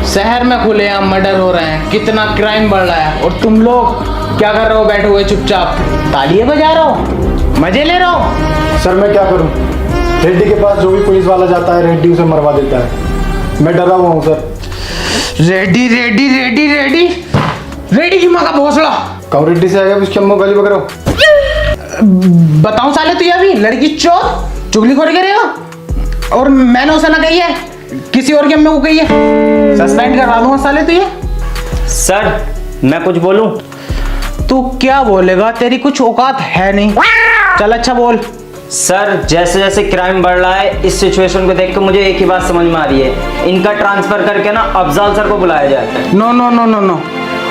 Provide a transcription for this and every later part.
शहर में खुलेआम मर्डर हो रहे हैं, कितना क्राइम बढ़ रहा है, और तुम लोग क्या कर रहे हो बैठे हुए चुपचाप? तालियां बजा रहे हो, मजे ले रहे हो? सर मैं क्या करूं, रेड्डी के पास जो भी पुलिस वाला जाता है रेड्डी उसे मरवा देता है। मैं डरा हुआ हूं सर। रेड्डी रेड्डी रेड्डी रेड्डी रेड्डी की माँ का भोसड़ा। कौन रेड्डी से आएगा उसकी अम्मा गाली बकरो। बताऊं साले तुझे अभी लड़की चोर चुगलीखोरी करेगा, और मैंने उसे ना कही है, किसी और की अम्मे को कही है। सस्पेंड करवा दूंगा साले तुझे। सर मैं कुछ बोलूं? तू क्या बोलेगा, तेरी कुछ औकात है नहीं। चल अच्छा बोल। सर जैसे जैसे क्राइम बढ़ रहा है इस सिचुएशन को देख के मुझे एक ही बात समझ में आ रही है, इनका ट्रांसफर करके ना अफजाल सर को बुलाया जाए। No no no no no,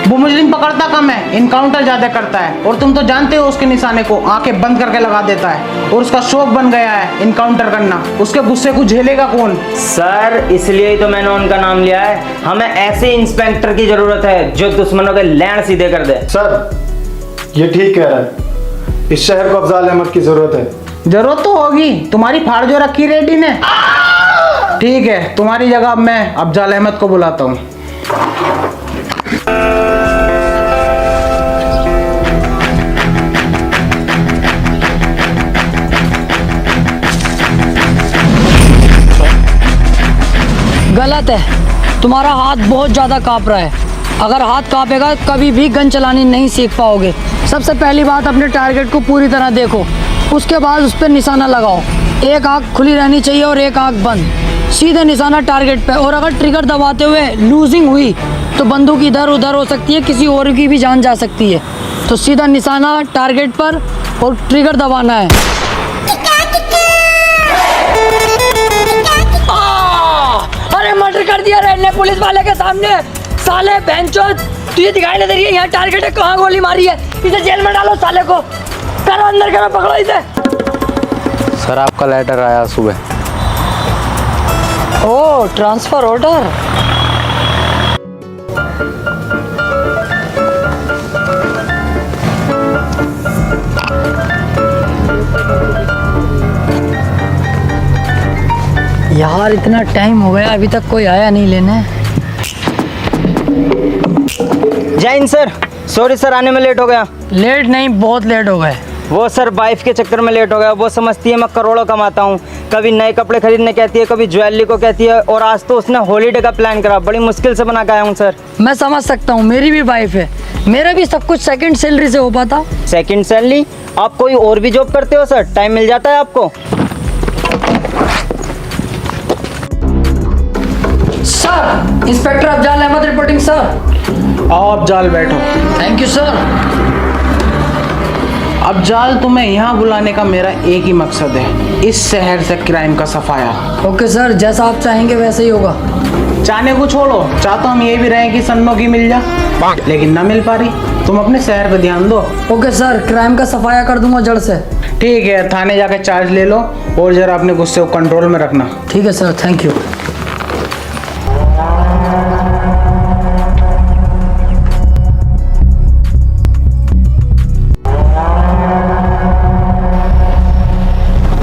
वो मुजरिम पकड़ता कम है, इनकाउंटर ज्यादा करता है, और तुम तो जानते हो उसके निशाने को आंखें बंद करके लगा देता है, और उसका शौक बन गया है इनकाउंटर करना। उसके गुस्से को झेलेगा कौन? सर इसलिए ही तो मैंने उनका नाम लिया है। हमें ऐसे इंस्पेक्टर की जरूरत है जो दुश्मनों के लैंड सीधे कर दे। सर ये ठीक कह रहा है, इस शहर को अफजाल अहमद की जरूरत है। जरूरत तो होगी, तुम्हारी फाड़ जो रखी रेड्डी ने। ठीक है, तुम्हारी जगह मैं अफजाल अहमद को बुलाता हूँ। गलत है, तुम्हारा हाथ बहुत ज़्यादा काँप रहा है। अगर हाथ काँपेगा कभी भी गन चलानी नहीं सीख पाओगे। सबसे पहली बात, अपने टारगेट को पूरी तरह देखो, उसके बाद उस पर निशाना लगाओ। एक आँख खुली रहनी चाहिए और एक आँख बंद, सीधे निशाना टारगेट पे। और अगर ट्रिगर दबाते हुए लूजिंग हुई तो बंदूक इधर उधर हो सकती है, किसी और की भी जान जा सकती है। तो सीधा निशाना टारगेट पर और ट्रिगर दबाना है। अरे मर्डर कर दिया रेड ने पुलिस वाले के सामने। साले बेंचोद, तुझे दिखाई नहीं दे रही है यहाँ टारगेट है, कहाँ गोली मारी है? इसे जेल में डालो साले को, करो अंदर करो, पकड़ो इसे। सर आपका लेटर आया सुबह। ओ ट्रांसफर ऑर्डर। यार इतना टाइम हो गया अभी तक कोई आया नहीं लेने। जय हिंद सर, सॉरी सर आने में लेट हो गया। लेट नहीं, बहुत लेट हो गए। वो सर वाइफ के चक्कर में लेट हो गया। वो समझती है मैं करोड़ों कमाता हूँ, कभी नए कपड़े खरीदने कहती है, कभी ज्वेलरी को कहती है, और आज तो उसने हॉलीडे का प्लान करा। बड़ी मुश्किल से बना के आया हूँ सर। मैं समझ सकता हूँ, मेरी भी वाइफ है, मेरा भी सब कुछ सेकंड सैलरी से हो पाता। Second salary? आप कोई और भी जॉब करते हो सर? टाइम मिल जाता है आपको? Sir inspector Afzal Ahmed reporting sir. आओ अफजाल बैठो। Thank you sir. अफजाल तुम्हें यहाँ बुलाने का मेरा एक ही मकसद है, इस शहर से क्राइम का सफाया। ओके सर, जैसा आप चाहेंगे वैसे ही होगा। चाहने को छोड़ो, चाहता हम ये भी रहे कि सन्नो की मिल जा, लेकिन ना मिल पा रही। तुम अपने शहर पे ध्यान दो। ओके सर, क्राइम का सफाया कर दूंगा जड़ से। ठीक है, थाने जाके चार्ज ले लो, और जरा अपने गुस्से को कंट्रोल में रखना। ठीक है सर, थैंक यू।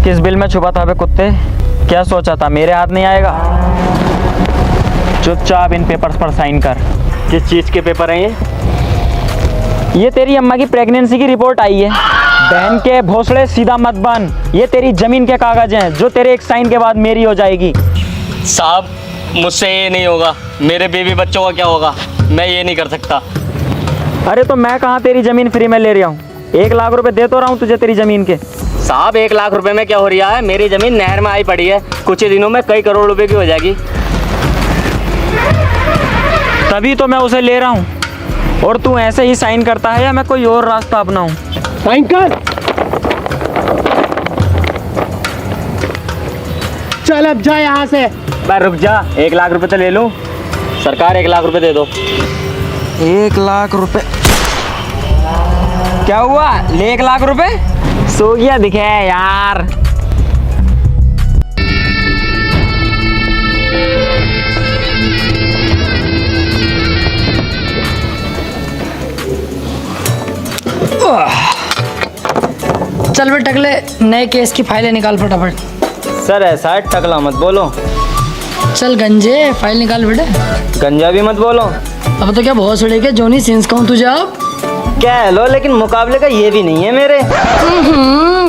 किस बिल में छुपा था बे कुत्ते? क्या सोचा था मेरे हाथ नहीं आएगा? चुपचाप इन पेपर्स पर साइन कर। किस चीज़ के पेपर हैं ये? ये तेरी अम्मा की प्रेगनेंसी की रिपोर्ट आई है। बहन के भोसड़े सीधा मत बन। ये तेरी जमीन के कागज हैं जो तेरे एक साइन के बाद मेरी हो जाएगी। साहब मुझसे ये नहीं होगा, मेरे बेबी बच्चों का क्या होगा? मैं ये नहीं कर सकता। अरे तो मैं कहाँ तेरी जमीन फ्री में ले रहा हूँ? 1 लाख रुपए दे तो रहा हूँ तुझे तेरी जमीन के। साहब 1 लाख रुपए में क्या हो रहा है? मेरी जमीन नहर में आई पड़ी है, कुछ ही दिनों में कई करोड़ रुपए की हो जाएगी। तभी तो मैं उसे ले रहा हूँ, और तू ऐसे ही साइन करता है या मैं कोई और रास्ता अपनाऊं? साइन कर। चल अब जा यहाँ से। मैं रुक जा, 1 लाख रुपए तो ले लूँ। सरकार 1 लाख रुपए दे दो। 1 लाख रुपए? क्या हुआ? ले 1 लाख रुपए? सो गया दिखे यार। चल बे टकले, नए केस की फाइलें निकाल फटाफट। सर ऐसा है, टकला मत बोलो। चल गंजे फाइल निकाल बेटे। गंजा भी मत बोलो। अब तो क्या बहुत सड़े के जोनी सेंस कहूँ तुझे अब। क्या लो, लेकिन मुकाबले का ये भी नहीं है मेरे।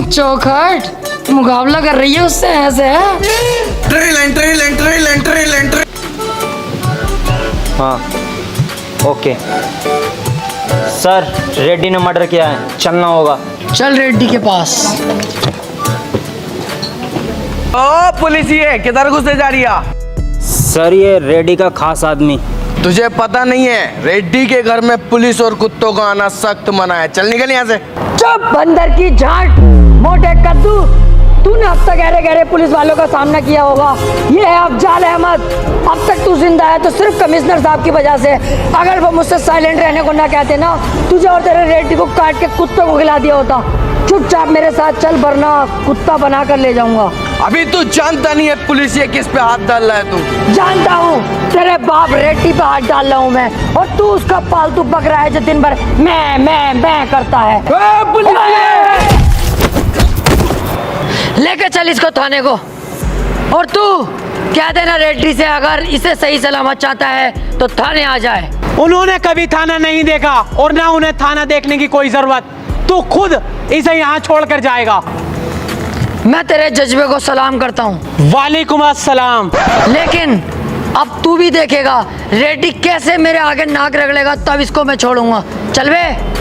चौखट मुकाबला कर रही है उससे ऐसे है। हाँ ओके सर, रेड्डी ने मर्डर किया है, चलना होगा। चल रेड्डी के पास। ओ पुलिस, ये किधर घुसे जा रही है? सर ये रेड्डी का खास आदमी। तुझे पता नहीं है, रेड्डी के घर में पुलिस और कुत्तों का आना सख्त मना है। चल निकल यहाँ से। चुप बंदर की झाट, मोटे कद्दू। तूने अब तक गहरे गहरे पुलिस वालों का सामना किया होगा। ये है अफजाल अहमद। अब तक तू जिंदा है तो सिर्फ कमिश्नर साहब की वजह से। अगर वो मुझसे साइलेंट रहने को ना कहते ना, तुझे और तेरे रेड्डी को काट के कुत्तों को खिला दिया होता। चुपचाप मेरे साथ चल, वरना कुत्ता बना कर ले जाऊंगा। अभी तू जानता नहीं है पुलिस ये किस पे हाथ डाल रहा है। तू जानता हूँ, तेरे बाप रेड्डी पे हाथ डाल रहा हूँ मैं, और तू उसका पालतू बकरा है जो दिन भर मैं करता है। लेके चल इसको थाने को। और तू कह देना रेड्डी से, अगर इसे सही सलामत चाहता है तो थाने आ जाए। उन्होंने कभी थाना नहीं देखा और ना उन्हें थाना देखने की कोई जरूरत। तू खुद इसे यहाँ छोड़कर जाएगा। मैं तेरे जज्बे को सलाम करता हूँ। वालेकुम अस्सलाम। लेकिन अब तू भी देखेगा रेड्डी कैसे मेरे आगे नाक रगड़ेगा, तब इसको मैं छोड़ूंगा। चल बे।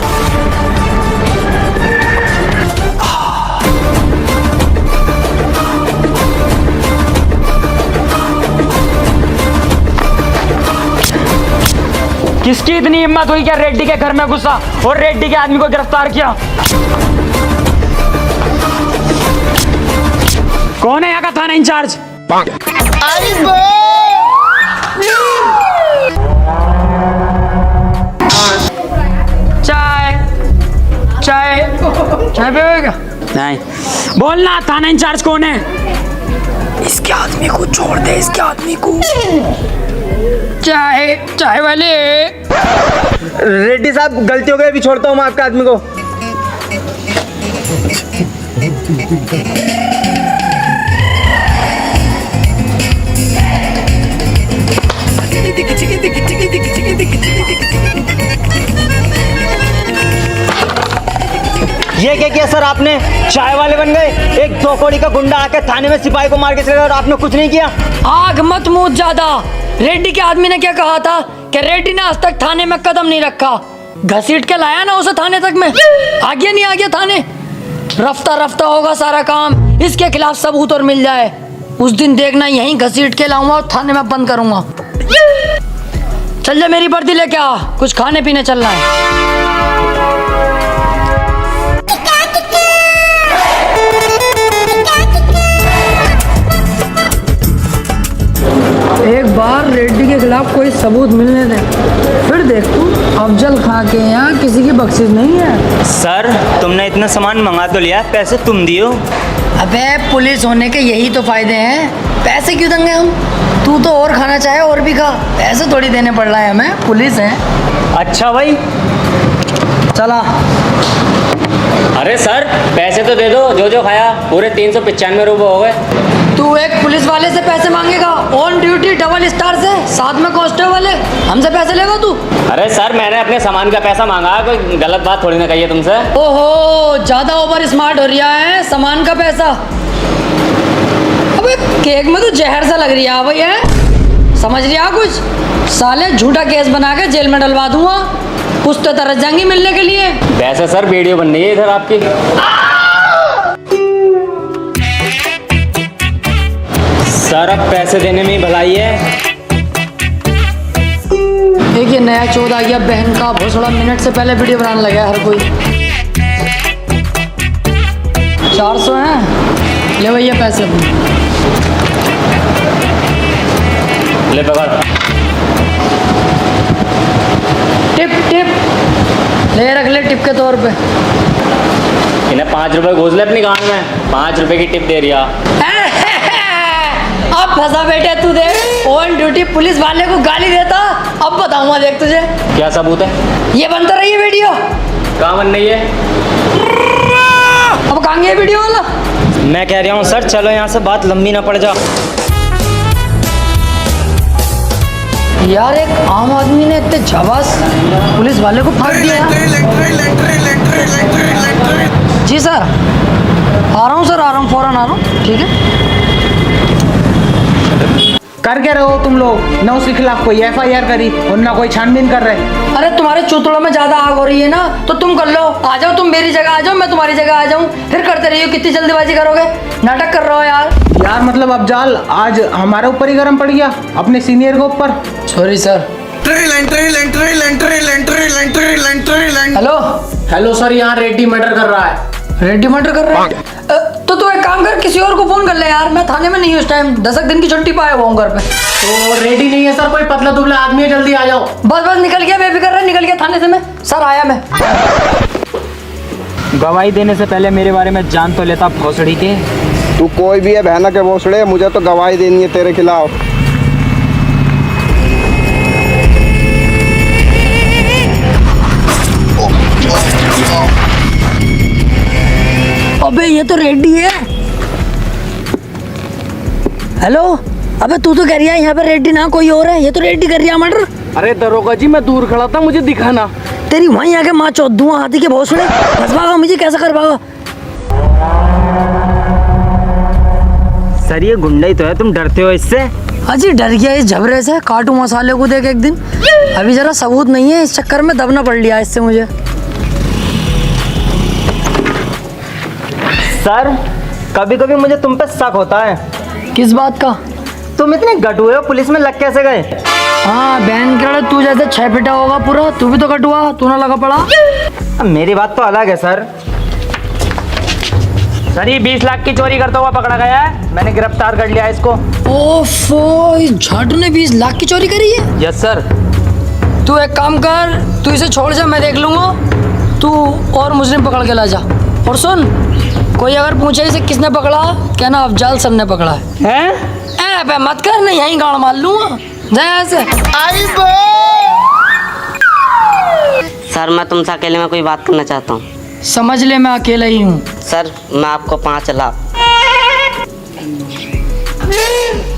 किसकी इतनी हिम्मत हुई क्या रेड्डी के घर में घुसा और रेड्डी के आदमी को गिरफ्तार किया? कौन है यहाँ का थाना इंचार्ज? चाय चाय चाय पिएगा? नहीं। बोलना, थाना इंचार्ज कौन है? इसके आदमी को छोड़ दे, इसके आदमी को। चाय चाय वाले। रेड्डी साहब गलती हो गई, अभी छोड़ता हूँ मैं आपके आदमी को। ये क्या किया सर आपने? चाय वाले बन गए। एक 2 कौड़ी का गुंडा आके थाने में सिपाही को मार के चला गया और आपने कुछ नहीं किया। आग मत मूद ज्यादा। रेड्डी के आदमी ने क्या कहा था कि रेड्डी ने आज तक थाने में कदम नहीं रखा। घसीट के लाया ना उसे थाने तक में। आ गया नहीं आ गया थाने? रफ्ता रफ्ता होगा सारा काम। इसके खिलाफ सबूत और मिल जाए, उस दिन देखना यहीं घसीट के लाऊंगा और थाने में बंद करूंगा। चल जा, मेरी वर्दी लेके आ, कुछ खाने पीने चलना है। एक बार रेड्डी के खिलाफ कोई सबूत मिलने दे, फिर देख तू। अफजल खां के यहाँ किसी की बख्शिश नहीं है। सर तुमने इतना सामान मंगा तो लिया, पैसे तुम दियो। अबे पुलिस होने के यही तो फायदे हैं, पैसे क्यों देंगे हम? तू तो और खाना चाहे और भी खा, पैसे थोड़ी देने पड़ रहा है हमें, पुलिस है। अच्छा भाई चला। अरे सर पैसे तो दे दो, जो जो खाया पूरे 395 रुपये हो गए। तू एक पुलिस वाले से पैसे मांगेगा, ऑन ड्यूटी डबल स्टार से, साथ में कांस्टेबल वाले, हमसे पैसे लेगा तू? अरे सर मैंने अपने सामान का पैसा मांगा, कोई गलत बात थोड़ी ना कही है तुमसे। ओहो, ज्यादा ओवर स्मार्ट हो रहा है। सामान का पैसा? अबे केक में तो जहर सा लग रही है भाई, है समझ रही है कुछ? साले झूठा केस बना के जेल में डलवा दूंगा, कुछ तो तरस जाएंगी मिलने के लिए। वैसे सर वीडियो बन रही है इधर आपकी। सर अब पैसे देने में ही भलाई है। एक ये नया चौध आ गया बहन का भोसड़ा, मिनट से पहले वीडियो बनाने लगा हर कोई। 400 है, ले भैया पैसे अपने। ले पकड़। टिप टिप ले रख ले, टिप के तौर पे। इन्हें 5 रुपए घोष ले अपनी गांड में, 5 रुपए की टिप दे रही है। अब फंसा बेटे तू, देख ऑन ड्यूटी पुलिस वाले को गाली देता। अब बताऊंगा देख तुझे। क्या सबूत है? ये बनता रही है वीडियो। कहाँ बन रही है? अब कहाँ गया वीडियो वाला? मैं कह रहा हूँ सर चलो यहाँ से, बात लंबी ना पड़ जा। यार एक आम आदमी ने इतने झबास पुलिस वाले को फाड़ दिया यार। जी सर, आ रहा हूँ सर, आ रहा हूँ, फौरन आ रहा हूँ। ठीक है। कर क्या रहे हो तुम लोग? ना उसके खिलाफ कोई FIR करी और ना कोई छानबीन कर रहे। अरे तुम्हारे चूतड़ों में ज्यादा आग हो रही है ना, तो तुम कर लो। आ जाओ, तुम मेरी जगह आ जाओ, मैं तुम्हारी जगह आ जाऊं, फिर करते रहिए। कितनी जल्दीबाजी करोगे? नाटक कर रहे हो यार। यार मतलब अफजाल आज हमारे ऊपर ही गर्म पड़ गया, अपने सीनियर के ऊपर। Sorry sir. Hello hello sir, यहाँ रेड्डी मर्डर कर रहा है। रेड्डी मर्डर कर रहे हैं? तो तू एक काम कर, किसी और को फोन कर ले यार। मैं थाने में नहीं हूँ इस टाइम, 10 दिन की छुट्टी पाया हुआ हूँ घर पे। तो रेडी नहीं है सर, कोई पतला दुबला आदमी है, जल्दी आ जाओ। बस बस निकल गया, बेफिक्र रह, निकल गया थाने से मैं। सर आया मैं। गवाही देने से पहले मेरे बारे में जान तो लेता भोसड़ी के। तू कोई भी है बहना के भोसड़े, मुझे तो गवाही देनी है तेरे खिलाफ। अबे ये तो रेड्डी है। हेलो, अबे तू तो कह रही है यहाँ पे रेड्डी ना कोई और है, ये तो रेड्डी कर रही है मर्डर। अरे दरोगा जी, मैं दूर खड़ा था, मुझे दिखा ना। तेरी वहीं आके माँ चौथ दूँ हाथी के भोसड़े। फंस पाएगा मुझे, कैसे कर पाएगा? सर ये गुंडा ही तो है, तुम डरते हो इससे? अजी डर गया इस झबरे से, काटू मसाले को देख एक दिन। अभी जरा सबूत नहीं है, इस चक्कर में दबना पड़ लिया इससे मुझे। सर कभी कभी मुझे तुम पे शक होता है। किस बात का? तुम इतने गटुए हो, पुलिस में लग कैसे गए? हाँ बहन के तू जैसे 6 फीटा होगा पूरा, तू भी तो कटुआ, तू ना लगा पड़ा। अब मेरी बात तो अलग है सर। सर ये 20 लाख की चोरी करता हुआ पकड़ा गया है, मैंने गिरफ्तार कर लिया इसको। ओफो, इस झाटू ने 20 लाख की चोरी करी है? Yes sir. तू एक काम कर, तू इसे छोड़ जा, मैं देख लूंगा। तू और मुजरिम पकड़ के ला जा। और सुन, कोई अगर पूछे इसे किसने पकड़ा, कहना अफजाल सर ने पकड़ा है। हैं? बे मत कर, नहीं यहीं गाड़ मार लूंगा। जा ऐसे। सर मैं तुमसे अकेले में कोई बात करना चाहता हूँ। समझ ले मैं अकेला ही हूँ। सर मैं आपको 5 लाख।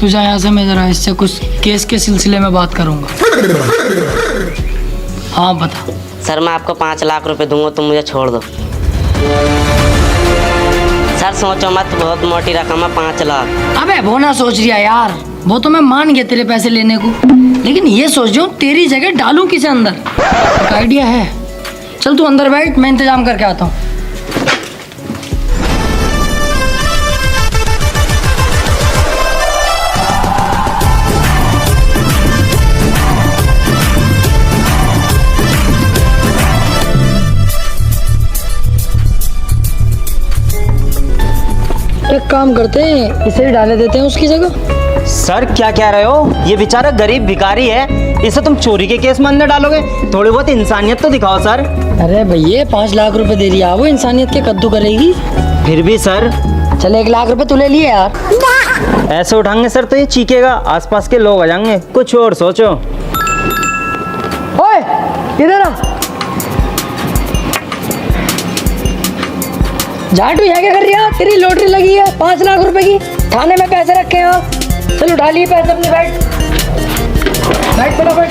तू जा यहाँ से, मैं जरा इससे कुछ केस के सिलसिले में बात करूँगा। हाँ बता। सर मैं आपको 5 लाख रुपए दूंगा, तुम मुझे छोड़ दो। सर सोचो मत, बहुत मोटी रकम है 5 लाख। अबे वो ना सोच रिया यार, वो तो मैं मान गया तेरे पैसे लेने को, लेकिन ये सोच जो तेरी जगह डालूं किसे अंदर। एक आइडिया है, चल तू अंदर बैठ, मैं इंतजाम करके आता हूँ। एक काम करते हैं, इसे ही डाले देते हैं उसकी जगह। सर क्या कह रहे हो? ये बेचारा गरीब भिखारी है, इसे तुम चोरी के केस में अंदर डालोगे? थोड़ी बहुत इंसानियत तो दिखाओ सर। अरे भैया 5 लाख रुपए दे दिया, वो इंसानियत के कद्दू करेगी? फिर भी सर। चल 1 लाख रुपए तू ले लिए यार। ऐसे उठाएंगे सर तो ये चीखेगा, आसपास के लोग आ जाएंगे। कुछ और सोचो। ओए इधर आ। झाटू यहाँ क्या कर रही है? तेरी लॉटरी लगी है 5 लाख रुपए की, थाने में पैसे रखे हैं आप। चलो उठा लिए पैसे अपने, बैठ बैठ फटाफट।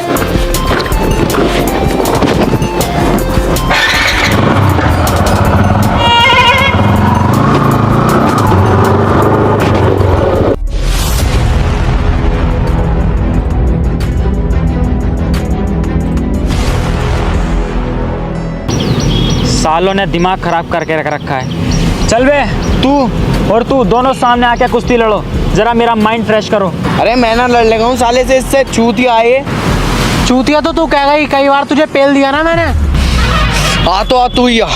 सालों ने दिमाग खराब करके रख रखा है। चल बे, तू और तू दोनों सामने आके कुश्ती लड़ो, जरा मेरा माइंड फ्रेश करो। अरे मैं ना लड़ लेगा हूँ साले से, इससे चूतिया आए। चूतिया तो तू कह गई, कई बार तुझे पेल दिया ना मैंने। आ तो आ तू ही आ।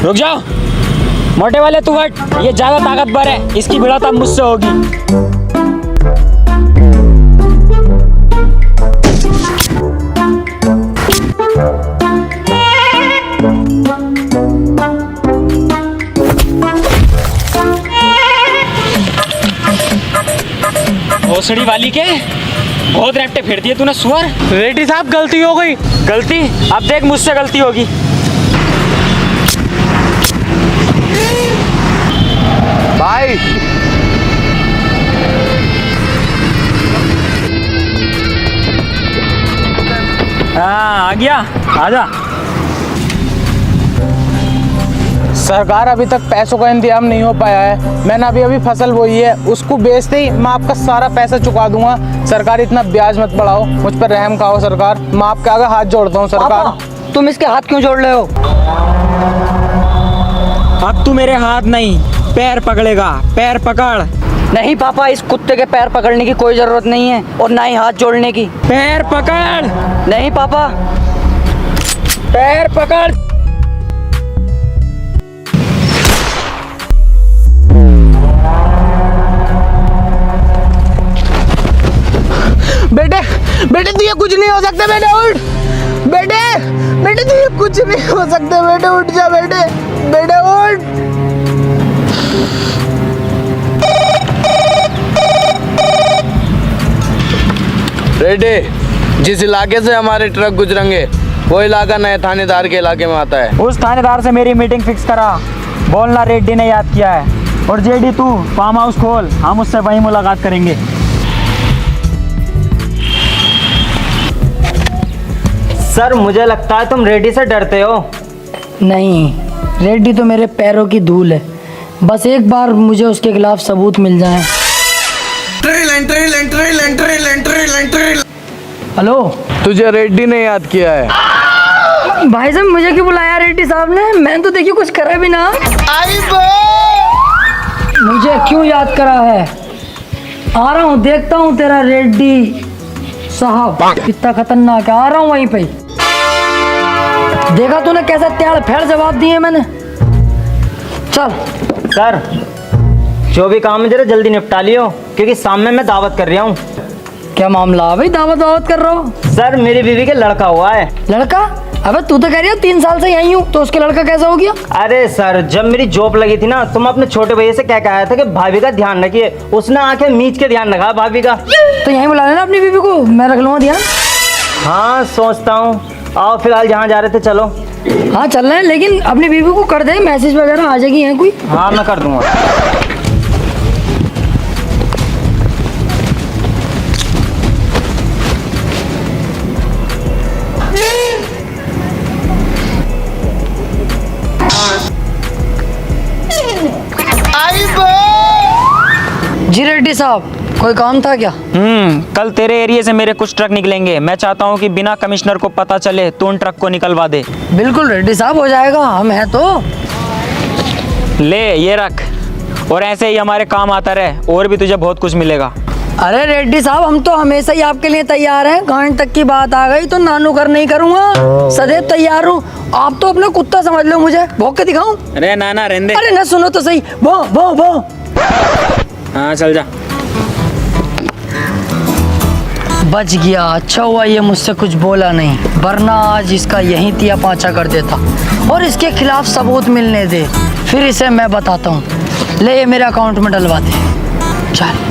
रुक जाओ, मोटे वाले तू हट, ये ज्यादा ताकतवर है, इसकी भिड़ंत अब मुझसे होगी। भोसड़ी वाली के बहुत रैप्टे फेर दिए तूने सुअर। रेड्डी साहब गलती हो गई। गलती? अब देख मुझसे गलती होगी। भाई हाँ आ गया, आजा। सरकार अभी तक पैसों का इंतजाम नहीं हो पाया है। मैंने अभी फसल बोई है, उसको बेचते ही मैं आपका सारा पैसा चुका दूंगा। सरकार इतना ब्याज मत बढ़ाओ, मुझ पर रहम खाओ सरकार। मैं आपके आगे हाथ जोड़ता हूँ सरकार। पापा, तुम इसके हाथ क्यों जोड़ रहे हो? अब तू मेरे हाथ नहीं पैर पकड़ेगा, पैर पकड़। नहीं पापा, इस कुत्ते के पैर पकड़ने की कोई जरूरत नहीं है और ना ही हाथ जोड़ने की। पैर पकड़। नहीं पापा, पैर पकड़। बेटे बेटे तू ये कुछ नहीं हो सकता। बेटे उठ। बेटे बेटे तू ये कुछ नहीं हो सकता। बेटे उठ जा। बेटे बेटे उठ। रेड्डी, जिस इलाके से हमारे ट्रक गुजरेंगे वो इलाका नए थानेदार के इलाके में आता है। उस थानेदार से मेरी मीटिंग फिक्स करा। बोलना रेड्डी ने याद किया है। और जेडी तू फार्म हाउस खोल, हम उससे वहीं मुलाकात करेंगे। सर मुझे लगता है तुम रेड्डी से डरते हो। नहीं, रेड्डी तो मेरे पैरों की धूल है। बस एक बार मुझे उसके खिलाफ सबूत मिल जाए। हेलो, तुझे रेड्डी ने याद किया है। भाई साहब मुझे क्यों बुलाया रेड्डी साहब ने? मैंने तो देखिए कुछ करा भी ना। मुझे क्यों याद करा है? आ रहा हूँ, देखता हूँ तेरा रेड्डी साहब कितना खतरनाक है। आ रहा हूँ वहीं पे। देखा तूने कैसा त्याड़ फैड़ जवाब दिए मैंने। चल। सर जो भी काम है जरा जल्दी निपटा लियो, क्योंकि सामने मैं दावत कर रहा हूँ। क्या मामला है भाई? दावत कर रहा हो? सर मेरी बीवी के लड़का हुआ है। लड़का? अबे तू तो कह रही है 3 साल से यहीं हूँ, तो उसके लड़का कैसा हो गया? अरे सर जब मेरी जॉब लगी थी ना, तो मैं अपने छोटे भैया से क्या कहा था कि भाभी का ध्यान रखिए। उसने आंखें मीच के ध्यान रखा भाभी का। तो यहीं बुला लेना अपनी बीवी को, मैं रख लूँगा ध्यान। हाँ सोचता हूँ। आओ फिलहाल जहाँ जा रहे थे चलो। हाँ चल रहे हैं, लेकिन अपनी बीवी को कर दे, मैसेज वगैरह आ जाएगी है कोई। हाँ मैं कर दूंगा। जी रेड्डी साहब, कोई काम था क्या? कल तेरे एरिया से मेरे कुछ ट्रक निकलेंगे। मैं चाहता हूँ कि बिना कमिश्नर को पता चले तो उन ट्रक को निकलवा दे। बिल्कुल रेड्डी साहब, हो जाएगा, हम हैं तो। ले ये रख, और ऐसे ही हमारे काम आता रहे, और भी तुझे बहुत कुछ मिलेगा। अरे रेड्डी साहब, हम तो हमेशा ही आपके लिए तैयार हैं। गांड तक की बात आ गई तो नानू कर नहीं करूँगा, सदैव तैयार हूँ। आप तो अपना कुत्ता समझ लो मुझे। भौंक के दिखाऊं? अरे ना रहने दे। अरे ना सुनो तो सही। भौ भौ भौ। हाँ चल जा। बच गया, अच्छा हुआ ये मुझसे कुछ बोला नहीं, वरना आज इसका यहीं तिया पाँचा कर देता। और इसके खिलाफ सबूत मिलने दे, फिर इसे मैं बताता हूँ। ले ये मेरे अकाउंट में डलवा दे। चल।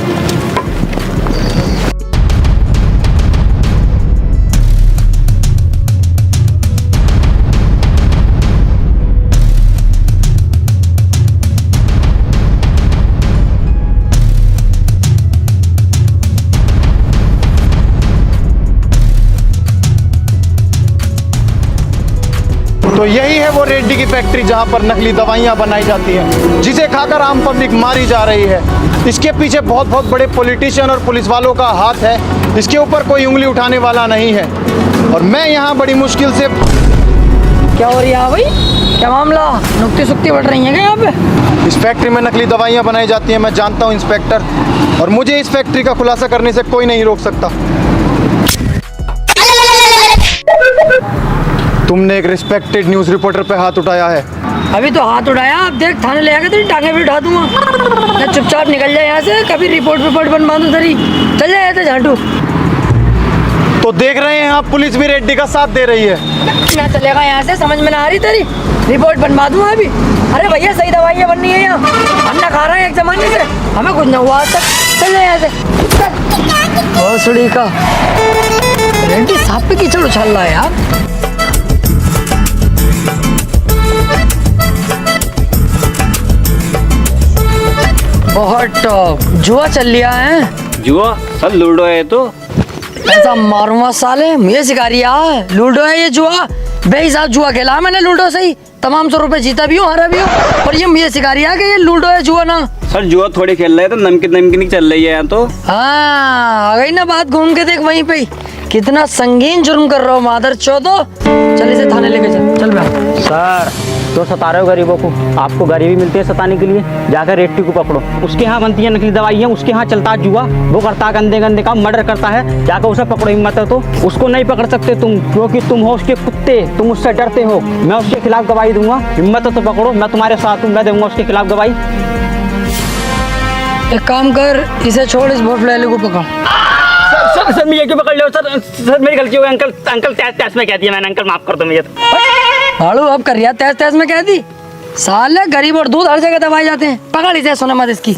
तो यही है वो रेड्डी की फैक्ट्री जहां पर नकली दवाइयां बनाई जाती हैं, जिसे खाकर आम पब्लिक मारी जा रही है। इसके पीछे बहुत बहुत बड़े पॉलिटिशियन और पुलिस वालों का हाथ है। इसके ऊपर कोई उंगली उठाने वाला नहीं है। और मैं यहाँ बड़ी मुश्किल से। क्या हो रही है भाई? क्या मामला? नुक्ती सुक्ती बढ़ रही है क्या यहाँ पे? इस फैक्ट्री में नकली दवाइयाँ बनाई जाती हैं, मैं जानता हूँ इंस्पेक्टर, और मुझे इस फैक्ट्री का खुलासा करने से कोई नहीं रोक सकता। तुमने एक रिस्पेक्टेड न्यूज़ रिपोर्टर पे हाथ उठाया है। अभी तो हाथ उठाया, अब देख थाने ले आके तेरी टांगे भी उठा दूंगा। ना चुपचाप निकल जाए यहाँ से, कभी रिपोर्ट बनवा दूँ तेरी। चल जाए ऐसे झाटू। तो देख रहे हैं आप, पुलिस भी रेड्डी का साथ दे रही है। ना चलेगा यहाँ से, समझ में ना आ रही तेरी। रिपोर्ट बनवा दूंगा अभी। अरे भैया सही दवाइयाँ बननी है यहाँ, अन्ना खा रहे हैं एक जमाने से, हमें कुछ न हुआ आज तक। चल जा यहाँ से। भोसड़ी का रेड्डी साहब पे कीचड़ उछाल रहा है यार। बहुत टॉप जुआ चल लिया है। जुआ सर लूडो है तो ऐसा मारूंगा साले, मुझे सिखा रही है लूडो है ये जुआ। बेहिसाब जुआ खेला मैंने लूडो से ही, तमाम 100 रुपए जीता भी हूँ हारा भी हूँ, और ये मुझे सिखा रही है कि ये लूडो है जुआ ना। सर जुआ थोड़ी खेल रहे हैं तो नमकीन चल रही है यहाँ तो। हाँ आ गई ना बात, घूम के देख वहीं पे ही। कितना संगीन जुर्म कर रहा हो मादर चौदो। चल इसे थाने लेके चल बे। सर तो सता रहे हो गरीबों को, आपको गरीबी मिलती है सताने के लिए। जाकर रेड्डी को पकड़ो, उसके यहाँ बनती है नकली दवाइयाँ, उसके यहाँ चलता है जुआ, वो करता है गंदे गंदे काम, मर्डर करता है। जाकर उसे पकड़ो, हिम्मत है तो। उसको नहीं पकड़ सकते तुम, क्योंकि तुम हो उसके कुत्ते, तुम उससे डरते हो। मैं उसके खिलाफ गवाही दूंगा, हिम्मत है तो पकड़ो, मैं तुम्हारे साथ हूँ, मैं दूंगा उसके खिलाफ गवाही। एक काम कर, इसे छोड़, इस भोसड़े को पकड़। सर मुझे क्यों पकड़ लो सर मेरी गलती हो गई। अंकल तैस में कह दिया मैंने, अंकल माफ कर दो मुझे। हाड़ू अब कर रिया तैस में कह दी। साले गरीब और दूध हर जगह दबाए जाते हैं। पकड़ इसे, सुना मत इसकी।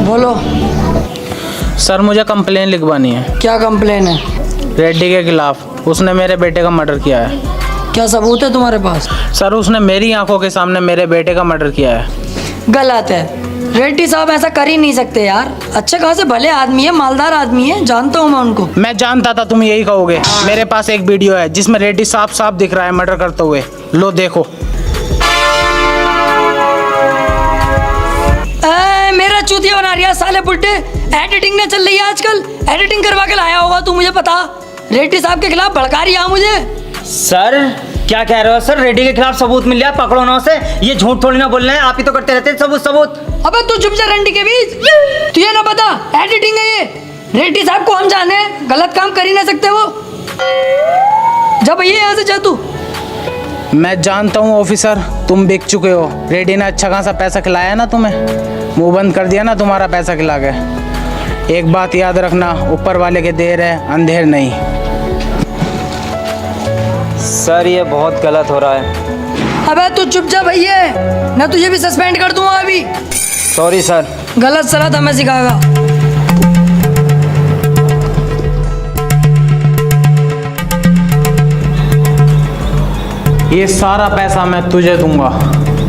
बोलो सर मुझे कंप्लेन लिखवानी है। क्या कंप्लेन है? रेड्डी के खिलाफ, उसने मेरे बेटे का मर्डर किया है। क्या सबूत है तुम्हारे पास? सर उसने मेरी आंखों के सामने मेरे बेटे का मर्डर किया है। गलत है, रेड्डी साहब ऐसा कर ही नहीं सकते यार। अच्छे खासे भले आदमी है, मालदार आदमी है, जानता हूँ मैं उनको। मैं जानता था तुम यही कहोगे। मेरे पास एक वीडियो है जिसमें रेड्डी साफ साफ दिख रहा है मर्डर करते हुए, लो देखो। मेरा चूतिया बना रही है साले बुड्ढे। एडिटिंग ने चल रही है आजकल, एडिटिंग करवा के लाया होगा तू, मुझे पता। रेड्डी साहब के खिलाफ भड़का रही है मुझे। सर क्या कह रहे हो सर? रेड्डी के खिलाफ सबूत मिल गया, पकड़ो ना उसे। ये झूठ थोड़ी ना बोल रहे हैं, आप ही तो करते रहते हैं सबूत। अबे तू चुप जा रंडी के बीच, तुझे ना पता एडिटिंग है ये। रेड्डी साहब को हम जाने, गलत काम कर ही ना सकते वो। जा भैया यहाँ से जा तू। मैं जानता हूँ ऑफिसर, तुम बिक चुके हो। रेड्डी ने अच्छा खासा पैसा खिलाया ना तुम्हें, मुंह बंद कर दिया ना तुम्हारा पैसा खिला के। एक बात याद रखना, ऊपर वाले के देर है अंधेर नहीं। सर ये बहुत गलत हो रहा है। अबे तू चुप जा भैया, ना तुझे भी सस्पेंड कर दूंगा अभी। Sorry sir. गलत सलाह हमें सिखाएगा। ये सारा पैसा मैं तुझे दूंगा।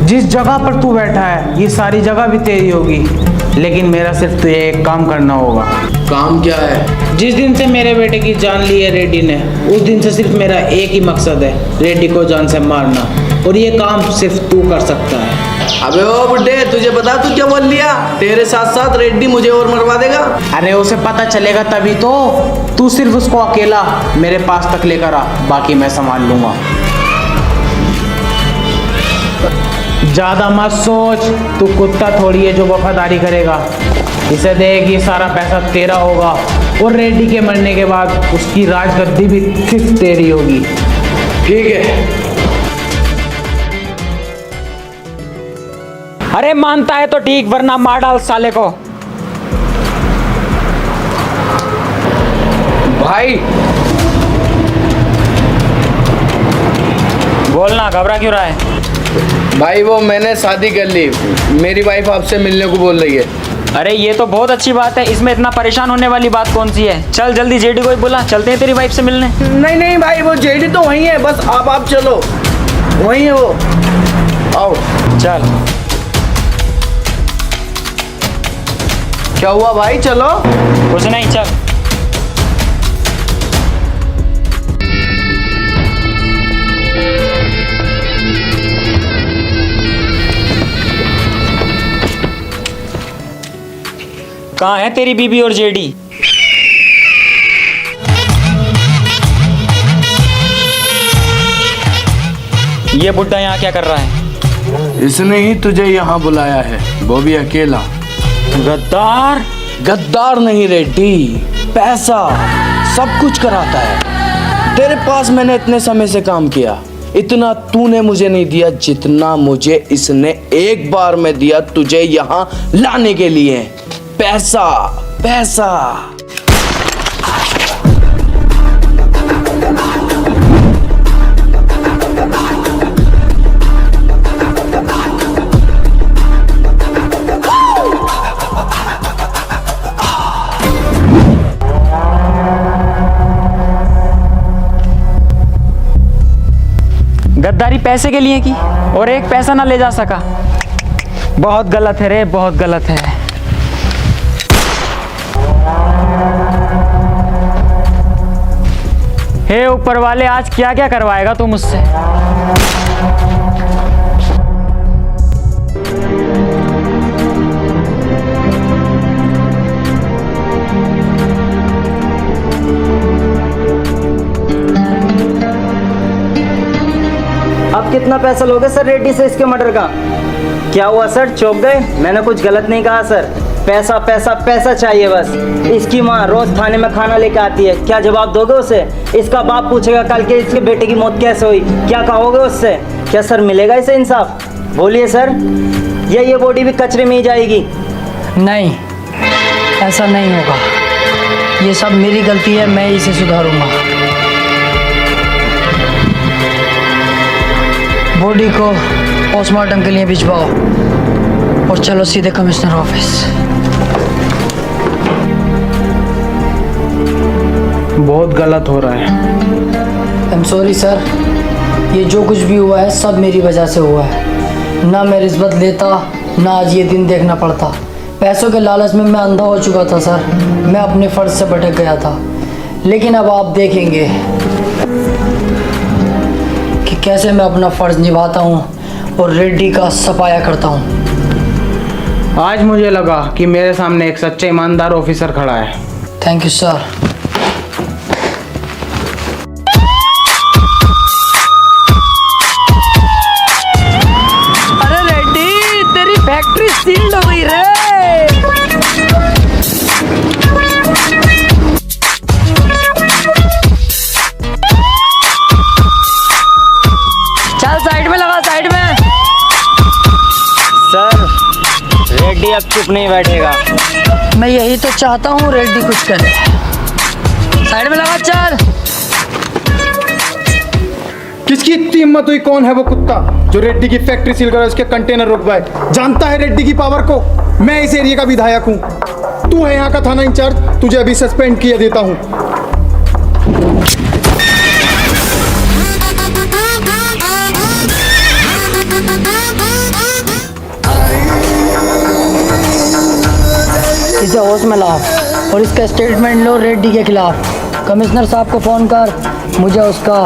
जिस जगह पर तू बैठा है ये सारी जगह भी तेरी होगी, लेकिन मेरा सिर्फ तुझे एक काम करना होगा। काम क्या है? जिस दिन से मेरे बेटे की जान ली है रेड्डी ने, उस दिन से सिर्फ मेरा एक ही मकसद है, रेड्डी को जान से मारना, और ये काम सिर्फ तू कर सकता है। अबे ओ बुड्ढे, तुझे पता तू क्या बोल लिया? तेरे साथ साथ रेड्डी मुझे और मरवा देगा। अरे उसे पता चलेगा तभी तो। तू सिर्फ उसको अकेला मेरे पास तक लेकर आ, बाकी मैं संभाल लूंगा। ज्यादा मत सोच, तू कुत्ता थोड़ी है जो वफादारी करेगा। इसे देख, ये सारा पैसा तेरा होगा, और रेड्डी के मरने के बाद उसकी राजगद्दी भी सिर्फ तेरी होगी। ठीक है। अरे मानता है तो ठीक, वरना मार डाल साले को। भाई बोलना, घबरा क्यों रहा है? भाई वो मैंने शादी कर ली, मेरी वाइफ आपसे मिलने को बोल रही है। अरे ये तो बहुत अच्छी बात है, इसमें इतना परेशान होने वाली बात कौन सी है? चल जल्दी जेडी को ही बुला, चलते हैं तेरी वाइफ से मिलने। नहीं नहीं भाई, वो जेडी तो वहीं है, बस आप चलो, वहीं है वो। आओ चल। क्या हुआ भाई, चलो। कुछ नहीं, चल। कहाँ है तेरी बीबी और जेडी? ये बुड्ढा यहाँ क्या कर रहा है? इसने ही तुझे यहाँ बुलाया है, वो भी अकेला। गद्दार। गद्दार नहीं रेड्डी, पैसा सब कुछ कराता है। तेरे पास मैंने इतने समय से काम किया, इतना तूने मुझे नहीं दिया जितना मुझे इसने एक बार में दिया तुझे यहाँ लाने के लिए। पैसा पैसा। गद्दारी पैसे के लिए की और एक पैसा ना ले जा सका। बहुत गलत है रे, बहुत गलत है। हे ऊपर वाले, आज क्या क्या करवाएगा तू मुझसे? अब कितना पैसा लोगे सर रेड्डी से इसके मर्डर का? क्या हुआ सर, चौंक गए? मैंने कुछ गलत नहीं कहा सर। पैसा पैसा पैसा चाहिए बस। इसकी माँ रोज थाने में खाना लेके आती है, क्या जवाब दोगे उसे? इसका बाप पूछेगा कल के इसके बेटे की मौत कैसे हुई, क्या कहोगे उससे? क्या सर मिलेगा इसे इंसाफ? बोलिए सर। ये बॉडी भी कचरे में ही जाएगी? नहीं, ऐसा नहीं होगा। ये सब मेरी गलती है, मैं इसे सुधारूंगा। बॉडी को पोस्टमार्टम के लिए भिजवाओ और चलो सीधे कमिश्नर ऑफिस। बहुत गलत हो रहा है। आई एम सॉरी सर, ये जो कुछ भी हुआ है सब मेरी वजह से हुआ है। ना मैं रिश्वत लेता, ना आज ये दिन देखना पड़ता। पैसों के लालच में मैं अंधा हो चुका था सर, मैं अपने फ़र्ज से भटक गया था। लेकिन अब आप देखेंगे कि कैसे मैं अपना फ़र्ज निभाता हूँ और रेड्डी का सफाया करता हूँ। आज मुझे लगा कि मेरे सामने एक सच्चे ईमानदार ऑफिसर खड़ा है। Thank you sir. अरे रेड्डी, तेरी फैक्ट्री सील्ड हो गई रे। चल साइड में लगा, साइड में। सर रेड्डी अब चुप नहीं बैठेगा। मैं यही तो चाहता हूँ, रेड्डी कुछ करे। साइड में लगा, चल। किसकी इतनी हिम्मत हुई? कौन है वो कुत्ता जो रेड्डी की फैक्ट्री सील कर उसके कंटेनर रुकवाए? जानता है रेड्डी की पावर को? मैं इस एरिया का विधायक हूँ, तू है यहाँ का थाना इंचार्ज, तुझे अभी सस्पेंड किया देता हूँ। इसे होश में लाओ और इसका स्टेटमेंट लो रेड्डी के खिलाफ। कमिश्नर साहब को फ़ोन कर, मुझे उसका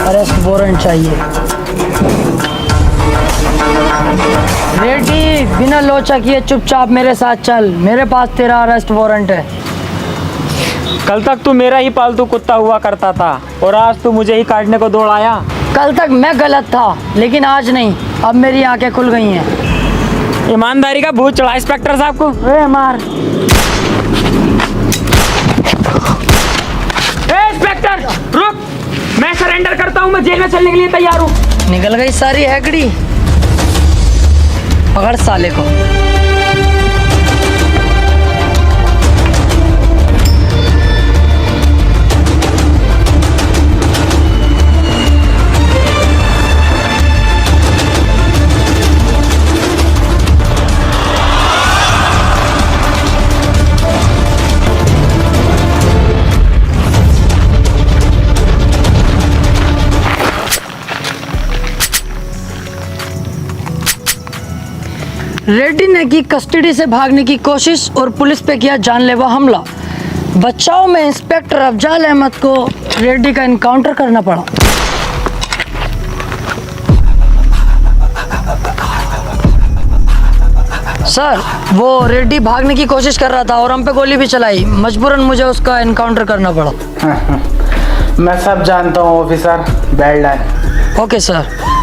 अरेस्ट वारंट चाहिए। रेड्डी, बिना लोचा किए चुपचाप मेरे साथ चल, मेरे पास तेरा अरेस्ट वारंट है। कल तक तू मेरा ही पालतू कुत्ता हुआ करता था और आज तू मुझे ही काटने को दौड़ाया। कल तक मैं गलत था, लेकिन आज नहीं। अब मेरी आंखें खुल गई हैं। ईमानदारी का भूत चढ़ा इंस्पेक्टर साहब को। ए मार। इंस्पेक्टर रुक, मैं सरेंडर करता हूँ, मैं जेल में चलने के लिए तैयार हूँ। निकल गई सारी हैकड़ी। पकड़ साले को। रेड्डी ने की कस्टडी से भागने की कोशिश और पुलिस पे किया जानलेवा हमला। बचाव में इंस्पेक्टर अफजाल अहमद को रेड्डी का एनकाउंटर करना पड़ा। सर, वो रेड्डी भागने की कोशिश कर रहा था और हम पे गोली भी चलाई। मजबूरन मुझे उसका एनकाउंटर करना पड़ा। मैं सब जानता हूँ officer. Well done. Okay sir.